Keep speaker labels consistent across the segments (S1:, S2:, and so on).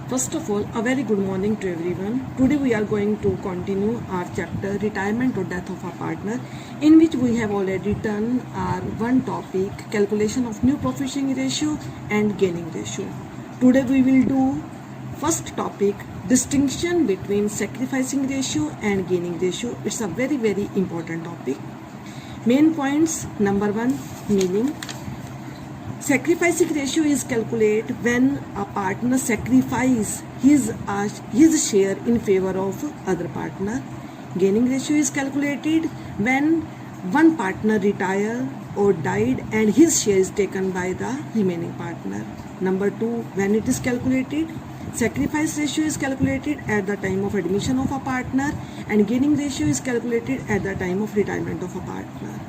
S1: First of all, a very good morning to everyone. Today we are going to continue our chapter Retirement or Death of a Partner, in which we have already done our one topic, calculation of new profit sharing ratio and gaining ratio. Today we will do first topic, distinction between sacrificing ratio and gaining ratio. It's a very important topic. Main points, number one, meaning. Sacrificing ratio is calculated when a partner sacrifices his share in favor of other partner. Gaining ratio is calculated when one partner retired or died and his share is taken by the remaining partner. Number two, when it is calculated, sacrifice ratio is calculated at the time of admission of a partner and gaining ratio is calculated at the time of retirement of a partner.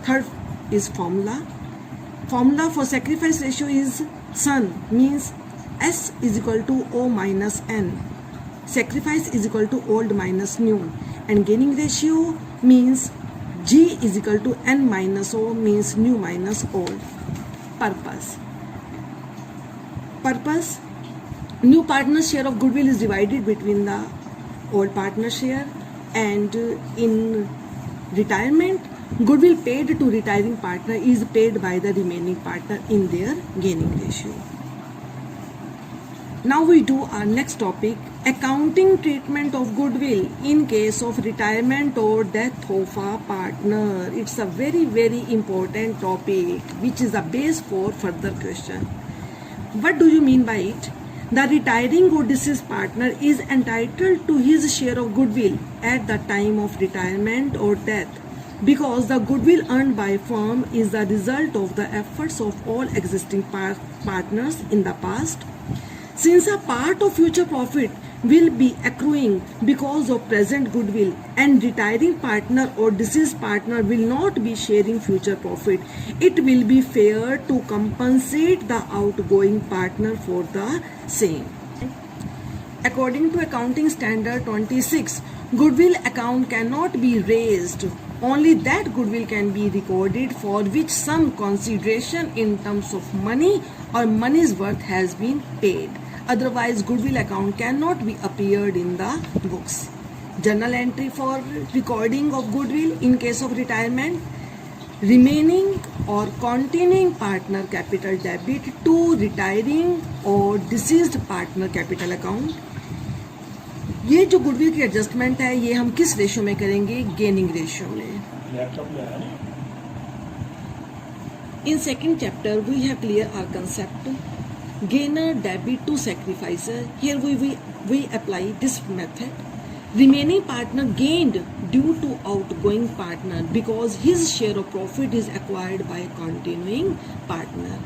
S1: Third is formula. Formula for sacrifice ratio is SUN, means S is equal to O minus N. Sacrifice is equal to old minus new. And gaining ratio means G is equal to N minus O, means new minus old. Purpose. New partner's share of goodwill is divided between the old partner share, and in retirement, goodwill paid to retiring partner is paid by the remaining partner in their gaining ratio. Now we do our next topic, accounting treatment of goodwill in case of retirement or death of a partner. It's a very important topic which is a base for further question. What do you mean by it? The retiring or deceased partner is entitled to his share of goodwill at the time of retirement or death, because the goodwill earned by firm is the result of the efforts of all existing partners in the past. Since a part of future profit will be accruing because of present goodwill and retiring partner or deceased partner will not be sharing future profit, it will be fair to compensate the outgoing partner for the same. According to Accounting Standard 26, goodwill account cannot be raised. Only that goodwill can be recorded for which some consideration in terms of money or money's worth has been paid. Otherwise, goodwill account cannot be appeared in the books. Journal entry for recording of goodwill in case of retirement. Remaining or continuing partner capital debit to retiring or deceased partner capital account. ये जो goodwill की adjustment है ये हम किस ratio में करेंगे? Gaining ratio में. In second chapter we have clear our concept. Gainer debit to sacrificer. Here we apply this method. Remaining partner gained due to outgoing partner because his share of profit is acquired by continuing partner.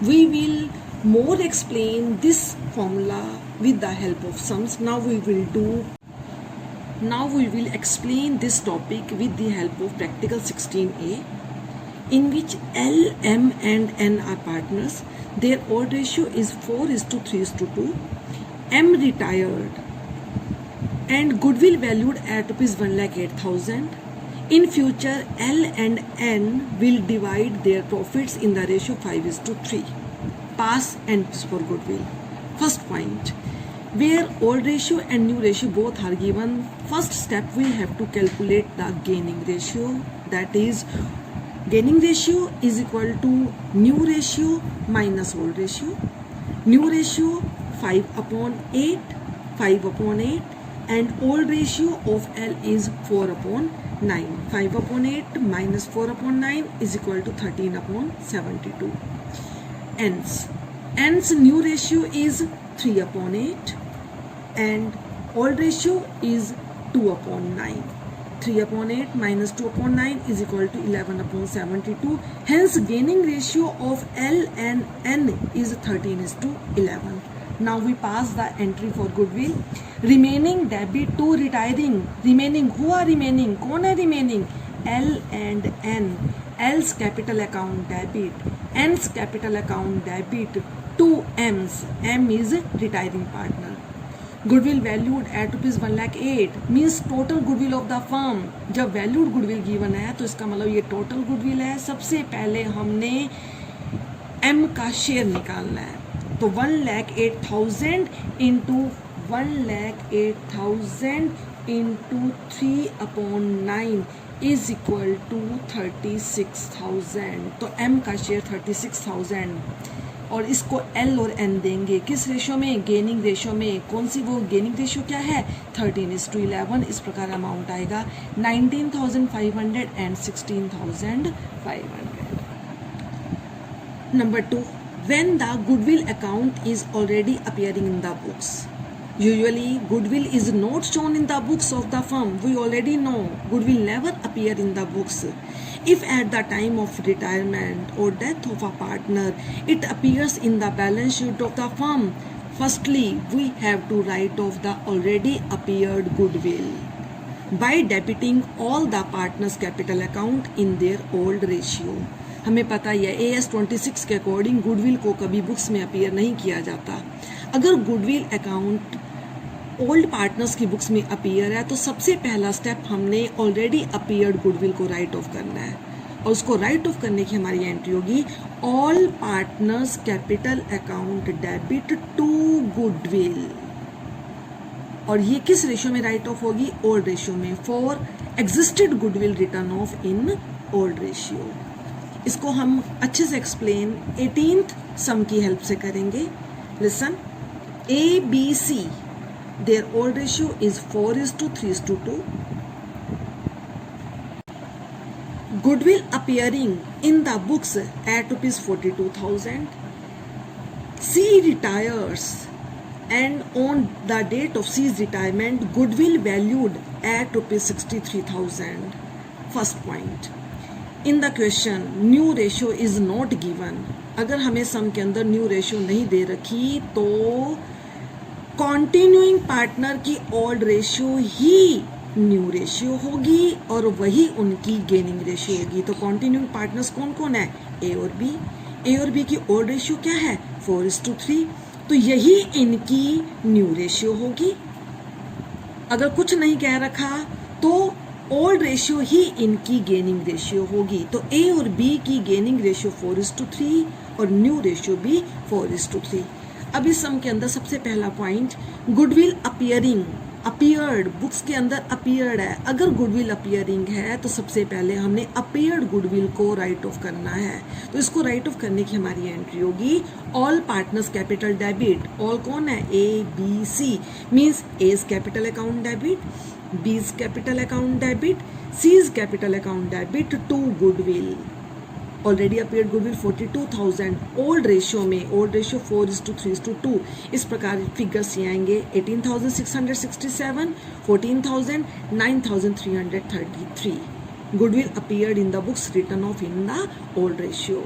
S1: We will more explain this formula with the help of sums. Now we will explain this topic with the help of practical 16a, in which L, M and N are partners. Their odd ratio is 4:3:2. M retired and goodwill valued at rupees 1,08,000. In future, L and N will divide their profits in the ratio 5:3. Pass and for goodwill. First point, where old ratio and new ratio both are given, first step we have to calculate the gaining ratio. That is, gaining ratio is equal to new ratio minus old ratio. New ratio 5/8 and old ratio of L is 4/9. 5/8 minus 4/9 is equal to 13/72. N's new ratio is 3/8 and old ratio is 2/9. 3/8 minus 2/9 is equal to 11/72. Hence, gaining ratio of L and N is 13:11. Now we pass the entry for goodwill. Remaining debit to retiring. Remaining, who are remaining? कौन है remaining? L and N. L's capital account debit. N's capital account debit to M's. M is retiring partner. Goodwill valued at rupees 1,08,000 means total goodwill of the firm. जब valued goodwill given है तो इसका मतलब ये total goodwill है. सबसे पहले हमने M का शेयर निकालना है. तो 1,08,000 into 1,08,000 into 3/9 is equal to 36,000। तो m का शेयर 36,000 और इसको L और N देंगे किस रेशो में, गेनिंग रेशो में। कौन सी वो गेनिंग रेशो क्या है, 13:11। इस प्रकार अमाउंट आएगा 19,500 and 16,500। Number 2, when the goodwill account is already appearing in the books. Usually, goodwill is not shown in the books of the firm. We already know goodwill never appear in the books. If at the time of retirement or death of a partner, it appears in the balance sheet of the firm. Firstly, we have to write off the already appeared goodwill by debiting all the partners' capital account in their old ratio. हमें पता है AS 26 के according goodwill को कभी books में appear नहीं किया जाता। अगर गुडविल अकाउंट ओल्ड पार्टनर्स की बुक्स में अपीयर है तो सबसे पहला स्टेप हमने ऑलरेडी अपीयर्ड गुडविल को राइट ऑफ करना है और उसको राइट ऑफ करने की हमारी एंट्री होगी all partners capital account debit to goodwill. और ये किस रेशियो में राइट ऑफ होगी, ओल्ड रेशियो में, for existed goodwill written off in old ratio. इसको हम अच्छे से एक्सप्लेन 18th सम की हेल्प से करेंगे। Listen, ABC their old ratio is 4:3:2. Goodwill appearing in the books at rupees 42,000. C retires and on the date of C's retirement, goodwill valued at rupees 63,000. First point. In the question, new ratio is not given. अगर हमें सम के अंदर new ratio नहीं दे रखी तो continuing partner की old ratio ही new ratio होगी और वही उनकी गेनिंग रेशियो होगी। तो कॉन्टिन्यूइंग पार्टनर्स कौन कौन है, ए और बी। ए और बी की ओल्ड रेशियो क्या है, 4:3। तो यही इनकी न्यू रेशियो होगी। अगर कुछ नहीं कह रखा तो ओल्ड रेशियो ही इनकी गेनिंग रेशियो होगी। तो ए और बी की गेनिंग रेशियो 4:3 और न्यू रेशियो भी 4:3। अब इस सम के अंदर सबसे पहला point, goodwill appearing, appeared books के अंदर अपीयर्ड है। अगर गुडविल अपीयरिंग है तो सबसे पहले हमने अपीयर्ड गुडविल को राइट ऑफ करना है। तो इसको राइट ऑफ करने की हमारी एंट्री होगी all partners capital debit. All कौन है, A B C, means A's capital account debit, B's capital account debit, C's capital account debit to goodwill. Already appeared goodwill 42,000 old ratio में, old ratio 4:3:2। इस प्रकार figures ये आएंगे 18,667, 14,000, 9,333। Goodwill appeared in the books written off in the old ratio.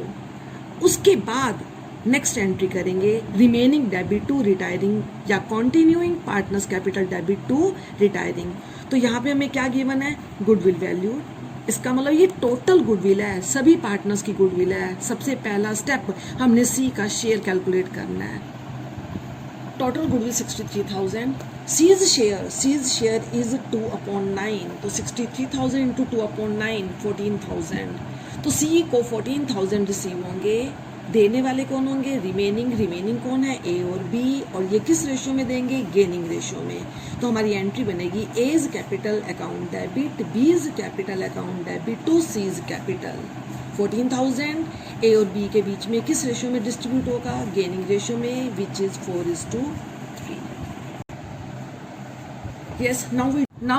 S1: उसके बाद next entry करेंगे remaining debit to retiring या continuing partners capital debit to retiring. तो यहाँ पे हमें क्या गिवन है, गुडविल वैल्यू। इसका मतलब ये टोटल गुडविल है, सभी पार्टनर्स की गुडविल है। सबसे पहला स्टेप हमने सी का शेयर कैलकुलेट करना है। Total goodwill 63,000, C's share is 2/9। तो 63,000 इंटू 2/9 14,000। तो सी को 14,000 रिसीव होंगे। देने वाले कौन होंगे, रिमेनिंग कौन है, ए और बी। और ये किस रेशियो में देंगे, गेनिंग रेशियो में। तो हमारी एंट्री बनेगी A's capital account debit, B's capital account debit to C's capital. 14,000 A और बी के बीच में किस रेशियो में डिस्ट्रीब्यूट होगा, गेनिंग रेशियो में, which is 4:3। Yes, now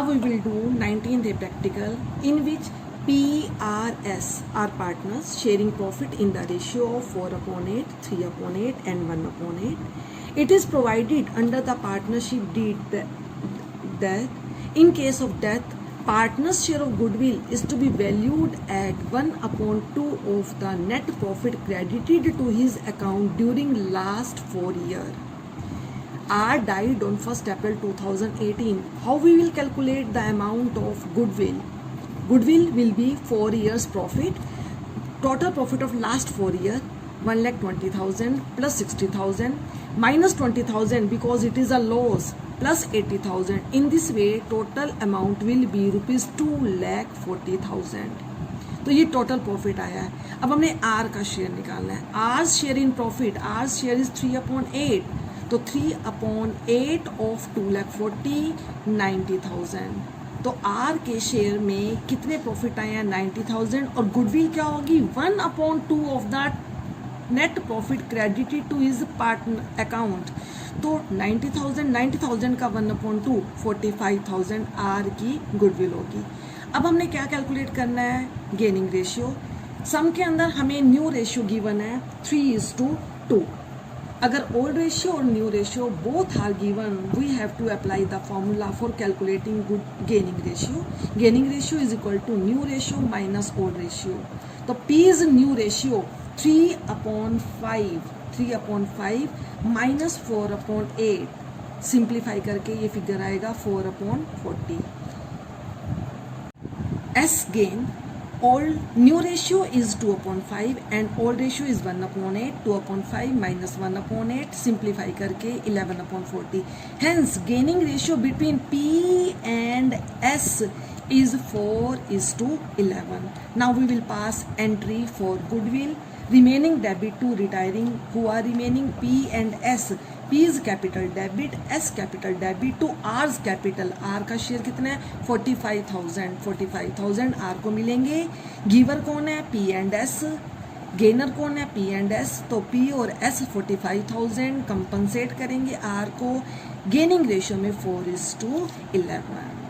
S1: we will do 19th a practical in which PRS are partners sharing profit in the ratio of 4/8, 3/8 and 1/8. It is provided under the partnership deed that in case of death, partner's share of goodwill is to be valued at 1/2 of the net profit credited to his account during last 4 years. R died on 1st April 2018. How we will calculate the amount of goodwill? Goodwill will be 4 years profit. Total profit of last 4 years 1,20,000 plus 60,000 minus 20,000 because it is a loss plus 80,000. In this way, total amount will be rupees 2,40,000. तो ये total profit आया है। अब हमने are का share निकालना है। R share in profit, R share is 3/8, तो 3/8 ऑफ 2,40,000 90,000। तो आर के शेयर में कितने प्रॉफिट आए हैं 90,000, और गुडविल क्या होगी 1/2 of that net profit credited to his partner account. तो 90,000 का 1/2 45,000 आर की गुडविल होगी। अब हमने क्या कैलकुलेट करना है, गेनिंग रेशियो। सम के अंदर हमें न्यू रेशियो गिवन है 3:2। अगर ओल्ड रेशियो और new ratio both are given, we have to apply the formula for calculating good gaining ratio. Gaining ratio is equal to new ratio minus old ratio. तो P is new ratio 3/5 minus 4/8, simplify करके ये figure आएगा 4/40। S gain, old new ratio is 2/5 and old ratio is 1/8. 2/5 minus 1/8 simplify करके 11/40. Hence gaining ratio between P and S is 4:11. Now we will pass entry for goodwill. Remaining debit to retiring who are remaining P and S. P is capital debit, S capital debit to R's capital. R का share कितना है 45,000 R को मिलेंगे। Giver कौन है P and S, gainer कौन है P and S। तो P और S 45,000 कंपनसेट करेंगे R को। गेनिंग रेशियो में 4:11।